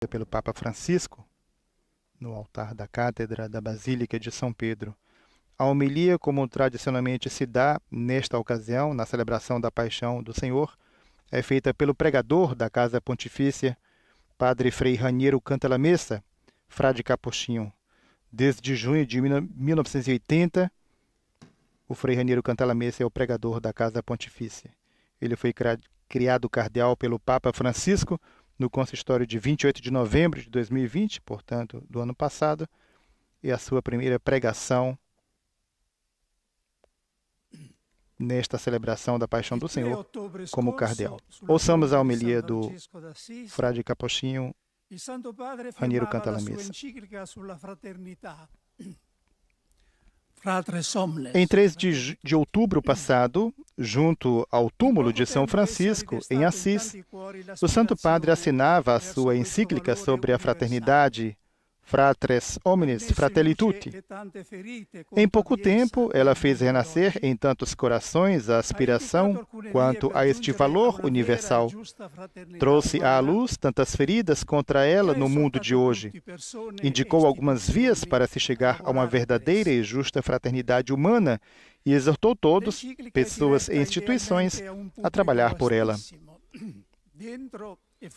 pelo Papa Francisco, no altar da Cátedra da Basílica de São Pedro. A homilia, como tradicionalmente se dá nesta ocasião, na celebração da Paixão do Senhor, é feita pelo pregador da Casa Pontifícia, Padre Frei Raniero Cantalamessa, frade capuchinho. Desde junho de 1980, o Frei Raniero Cantalamessa é o pregador da Casa Pontifícia. Ele foi criado cardeal pelo Papa Francisco no consistório de 28 de novembro de 2020, portanto, do ano passado, e a sua primeira pregação nesta celebração da Paixão do Senhor como cardeal. Ouçamos a homilia do frade capuchinho Raniero Cantalamessa. Em 3 de outubro passado, junto ao túmulo de São Francisco, em Assis, o Santo Padre assinava a sua encíclica sobre a fraternidade, Fratres Hominis Fratelli Tutti. Em pouco tempo, ela fez renascer em tantos corações a aspiração quanto a este valor universal. Trouxe à luz tantas feridas contra ela no mundo de hoje. Indicou algumas vias para se chegar a uma verdadeira e justa fraternidade humana e exortou todos, pessoas e instituições, a trabalhar por ela.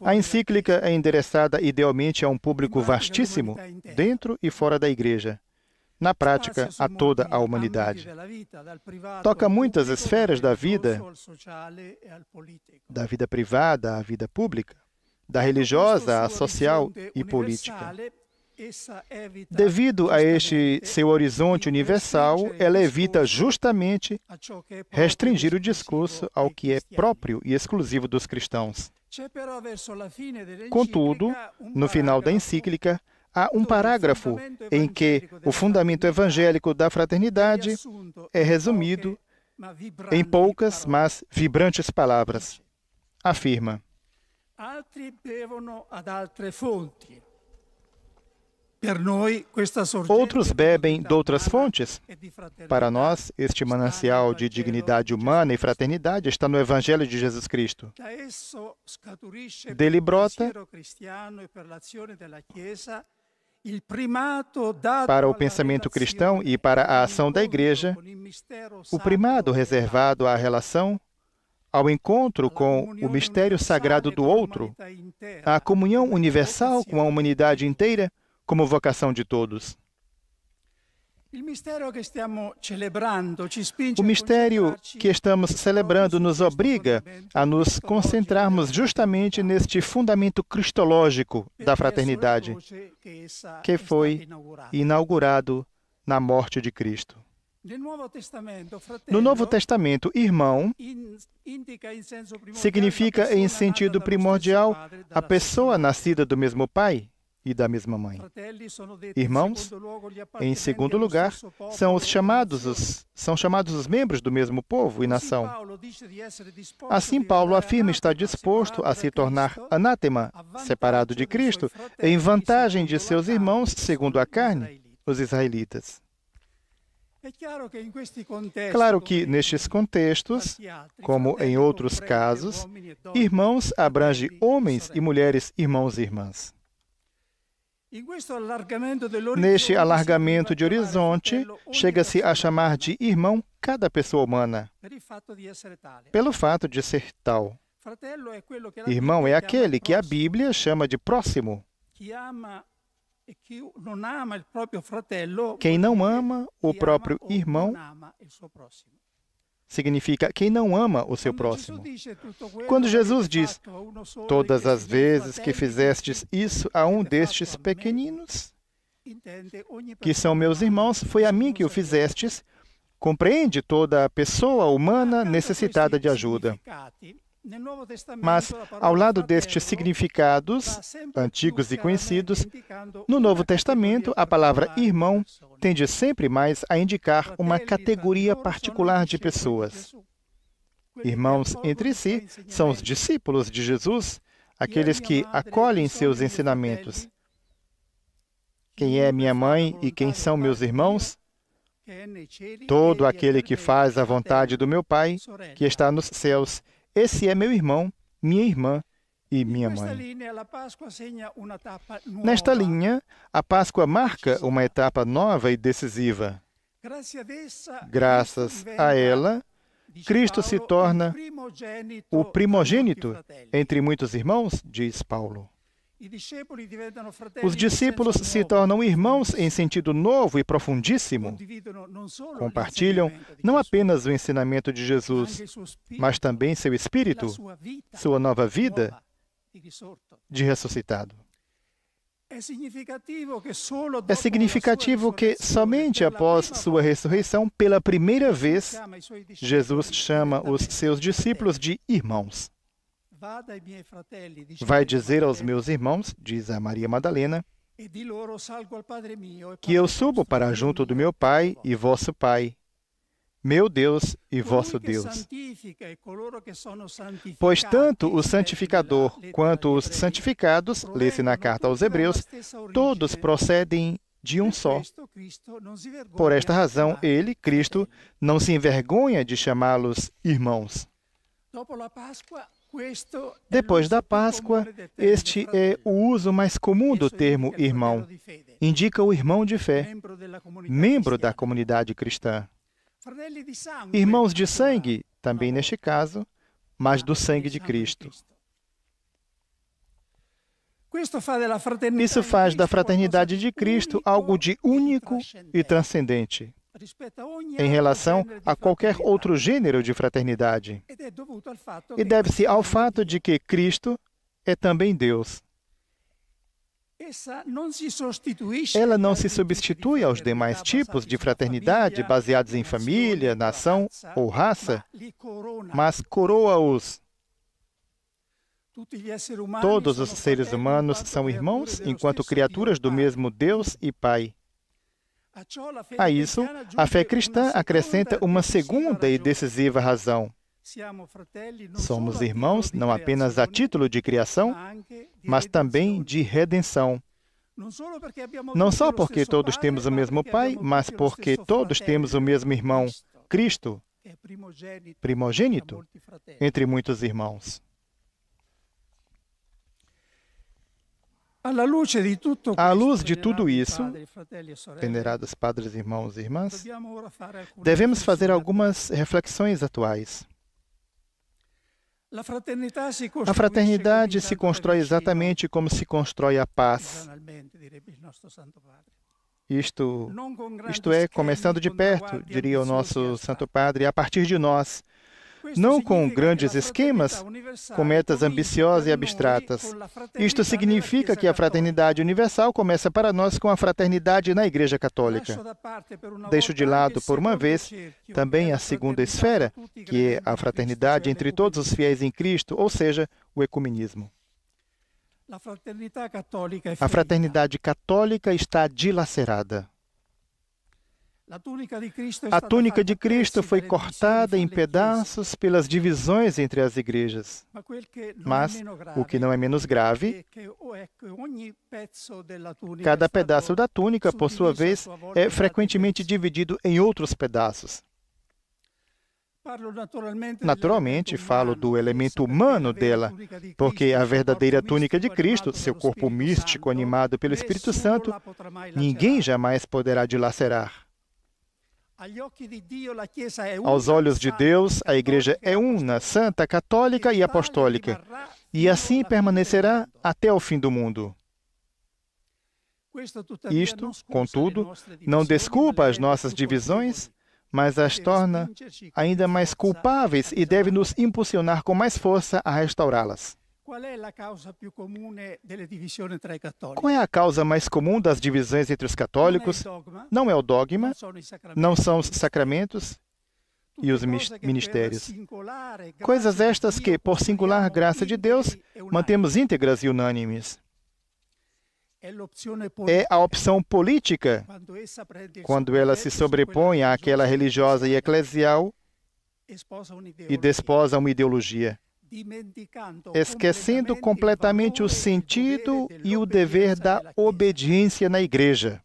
A encíclica é endereçada idealmente a um público vastíssimo, dentro e fora da Igreja. Na prática, a toda a humanidade. Toca muitas esferas da vida privada à vida pública, da religiosa à social e política. Devido a este seu horizonte universal, ela evita justamente restringir o discurso ao que é próprio e exclusivo dos cristãos. Contudo, no final da encíclica, há um parágrafo em que o fundamento evangélico da fraternidade é resumido em poucas, mas vibrantes palavras. Afirma: outros bebem de outras fontes. Para nós, este manancial de dignidade humana e fraternidade está no Evangelho de Jesus Cristo. Dele brota, para o pensamento cristão e para a ação da Igreja, o primado reservado à relação, ao encontro com o mistério sagrado do outro, à comunhão universal com a humanidade inteira, como vocação de todos. O mistério que estamos celebrando nos obriga a nos concentrarmos justamente neste fundamento cristológico da fraternidade, que foi inaugurado na morte de Cristo. No Novo Testamento, irmão significa, em sentido primordial, a pessoa nascida do mesmo pai e da mesma mãe. Irmãos, em segundo lugar, são chamados os membros do mesmo povo e nação. Assim, Paulo afirma estar disposto a se tornar anátema, separado de Cristo, em vantagem de seus irmãos segundo a carne, os israelitas. Claro que, nestes contextos, como em outros casos, irmãos abrange homens e mulheres, irmãos e irmãs. Neste alargamento de horizonte, chega-se a chamar de irmão cada pessoa humana, pelo fato de ser tal. Irmão é aquele que a Bíblia chama de próximo. Quem não ama o próprio irmão significa quem não ama o seu próximo. Quando Jesus diz: todas as vezes que fizestes isso a um destes pequeninos, que são meus irmãos, foi a mim que o fizestes, compreende toda a pessoa humana necessitada de ajuda. Mas, ao lado destes significados, antigos e conhecidos, no Novo Testamento, a palavra irmão tende sempre mais a indicar uma categoria particular de pessoas. Irmãos entre si são os discípulos de Jesus, aqueles que acolhem seus ensinamentos. Quem é minha mãe e quem são meus irmãos? Todo aquele que faz a vontade do meu Pai, que está nos céus. Esse é meu irmão, minha irmã e minha mãe. Nesta linha, a Páscoa marca uma etapa nova e decisiva. Graças a ela, Cristo se torna o primogênito entre muitos irmãos, diz Paulo. Os discípulos se tornam irmãos em sentido novo e profundíssimo. Compartilham não apenas o ensinamento de Jesus, mas também seu espírito, sua nova vida de ressuscitado. É significativo que, somente após sua ressurreição, pela primeira vez, Jesus chama os seus discípulos de irmãos. Vai dizer aos meus irmãos, diz a Maria Madalena, que eu subo para junto do meu Pai e vosso Pai, meu Deus e vosso Deus. Pois tanto o santificador quanto os santificados, lê-se na carta aos Hebreus, todos procedem de um só. Por esta razão, ele, Cristo, não se envergonha de chamá-los irmãos. Depois da Páscoa, este é o uso mais comum do termo irmão. Indica o irmão de fé, membro da comunidade cristã. Irmãos de sangue, também neste caso, mas do sangue de Cristo. Isso faz da fraternidade de Cristo algo de único e transcendente em relação a qualquer outro gênero de fraternidade. E deve-se ao fato de que Cristo é também Deus. Ela não se substitui aos demais tipos de fraternidade baseados em família, nação ou raça, mas coroa-os. Todos os seres humanos são irmãos enquanto criaturas do mesmo Deus e Pai. A isso, a fé cristã acrescenta uma segunda e decisiva razão. Somos irmãos não apenas a título de criação, mas também de redenção. Não só porque todos temos o mesmo Pai, mas porque todos temos o mesmo irmão, Cristo, primogênito entre muitos irmãos. À luz de tudo isso, venerados padres, irmãos e irmãs, devemos fazer algumas reflexões atuais. A fraternidade se constrói exatamente como se constrói a paz. Isto é, começando de perto, diria o nosso Santo Padre, a partir de nós. Não com grandes esquemas, com metas ambiciosas e abstratas. Isto significa que a fraternidade universal começa para nós com a fraternidade na Igreja Católica. Deixo de lado, por uma vez, também a segunda esfera, que é a fraternidade entre todos os fiéis em Cristo, ou seja, o ecumenismo. A fraternidade católica está dilacerada. A túnica de Cristo foi cortada em pedaços pelas divisões entre as igrejas. Mas, o que não é menos grave, cada pedaço da túnica, por sua vez, é frequentemente dividido em outros pedaços. Naturalmente, falo do elemento humano dela, porque a verdadeira túnica de Cristo, seu corpo místico animado pelo Espírito Santo, ninguém jamais poderá dilacerar. Aos olhos de Deus, a Igreja é una, santa, católica e apostólica, e assim permanecerá até o fim do mundo. Isto, contudo, não desculpa as nossas divisões, mas as torna ainda mais culpáveis e deve nos impulsionar com mais força a restaurá-las. Qual é a causa mais comum das divisões entre os católicos? Não é o dogma, não são os sacramentos e os ministérios. Coisas estas que, por singular graça de Deus, mantemos íntegras e unânimes. É a opção política, quando ela se sobrepõe àquela religiosa e eclesial e desposa uma ideologia, esquecendo completamente o sentido e o dever da obediência na Igreja.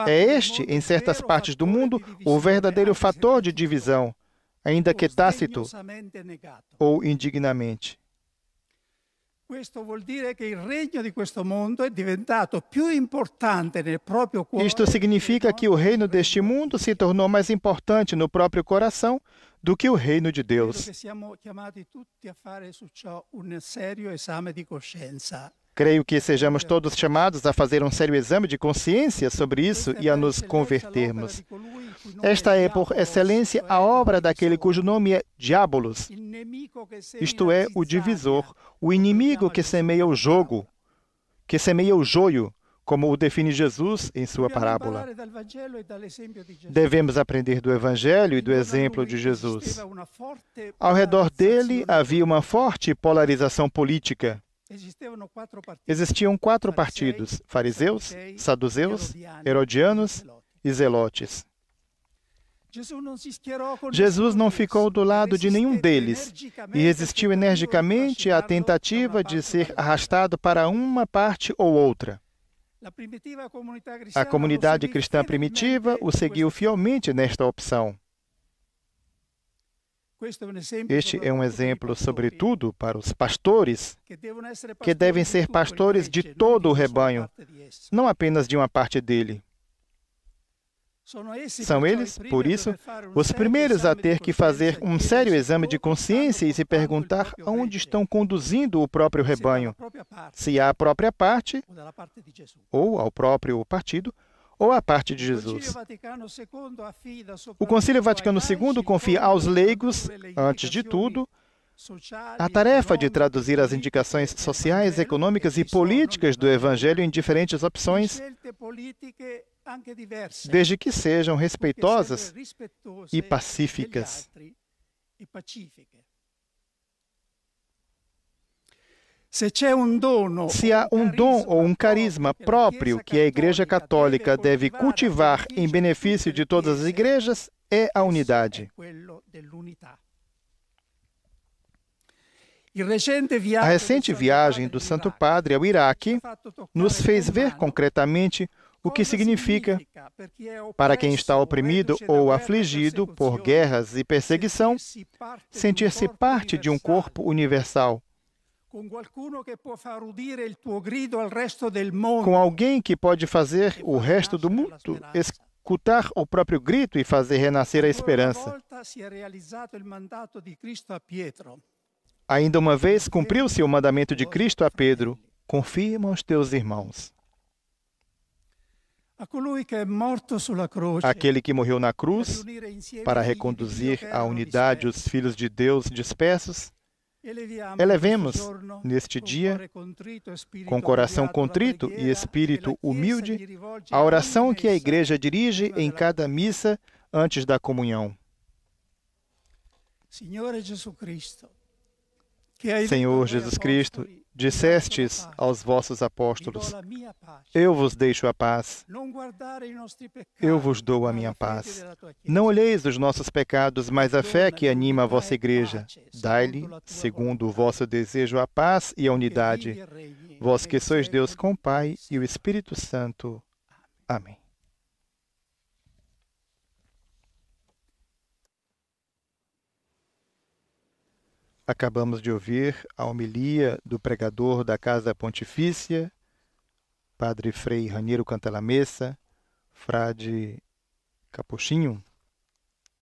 É este, em certas partes do mundo, o verdadeiro fator de divisão, ainda que tácito ou indignamente. Isto significa que o reino deste mundo se tornou mais importante no próprio coração do que o reino de Deus. Creio que sejamos todos chamados a fazer um sério exame de consciência sobre isso e a nos convertermos. Esta é, por excelência, a obra daquele cujo nome é Diabolos, isto é, o divisor, o inimigo que semeia o jogo, que semeia o joio, como o define Jesus em sua parábola. Devemos aprender do Evangelho e do exemplo de Jesus. Ao redor dele havia uma forte polarização política. Existiam 4 partidos: fariseus, saduceus, herodianos e zelotes. Jesus não ficou do lado de nenhum deles e resistiu energicamente à tentativa de ser arrastado para uma parte ou outra. A comunidade cristã primitiva o seguiu fielmente nesta opção. Este é um exemplo, sobretudo, para os pastores, que devem ser pastores de todo o rebanho, não apenas de uma parte dele. São eles, por isso, os primeiros a ter que fazer um sério exame de consciência e se perguntar aonde estão conduzindo o próprio rebanho, se à própria parte, ou ao próprio partido, ou à parte de Jesus. O Concílio Vaticano II confia aos leigos, antes de tudo, a tarefa de traduzir as indicações sociais, econômicas e políticas do Evangelho em diferentes opções, desde que sejam respeitosas e pacíficas. Se há um dom ou um carisma próprio que a Igreja Católica deve cultivar em benefício de todas as igrejas, é a unidade. A recente viagem do Santo Padre ao Iraque nos fez ver concretamente o que significa, para quem está oprimido ou afligido por guerras e perseguição, sentir-se parte de um corpo universal, com alguém que pode fazer o resto do mundo escutar o próprio grito e fazer renascer a esperança. Ainda uma vez cumpriu-se o mandamento de Cristo a Pedro: confirma os teus irmãos. Aquele que morreu na cruz para reconduzir à unidade os filhos de Deus dispersos, elevemos neste dia, com coração contrito e espírito humilde, a oração que a Igreja dirige em cada missa antes da comunhão. Senhor Jesus Cristo, dissestes aos vossos apóstolos: eu vos deixo a paz, eu vos dou a minha paz. Não olheis os nossos pecados, mas a fé que anima a vossa Igreja. Dai-lhe, segundo o vosso desejo, a paz e a unidade. Vós que sois Deus com o Pai e o Espírito Santo. Amém. Acabamos de ouvir a homilia do pregador da Casa Pontifícia, Padre Frei Raniero Cantalamessa, Frade Capuchinho.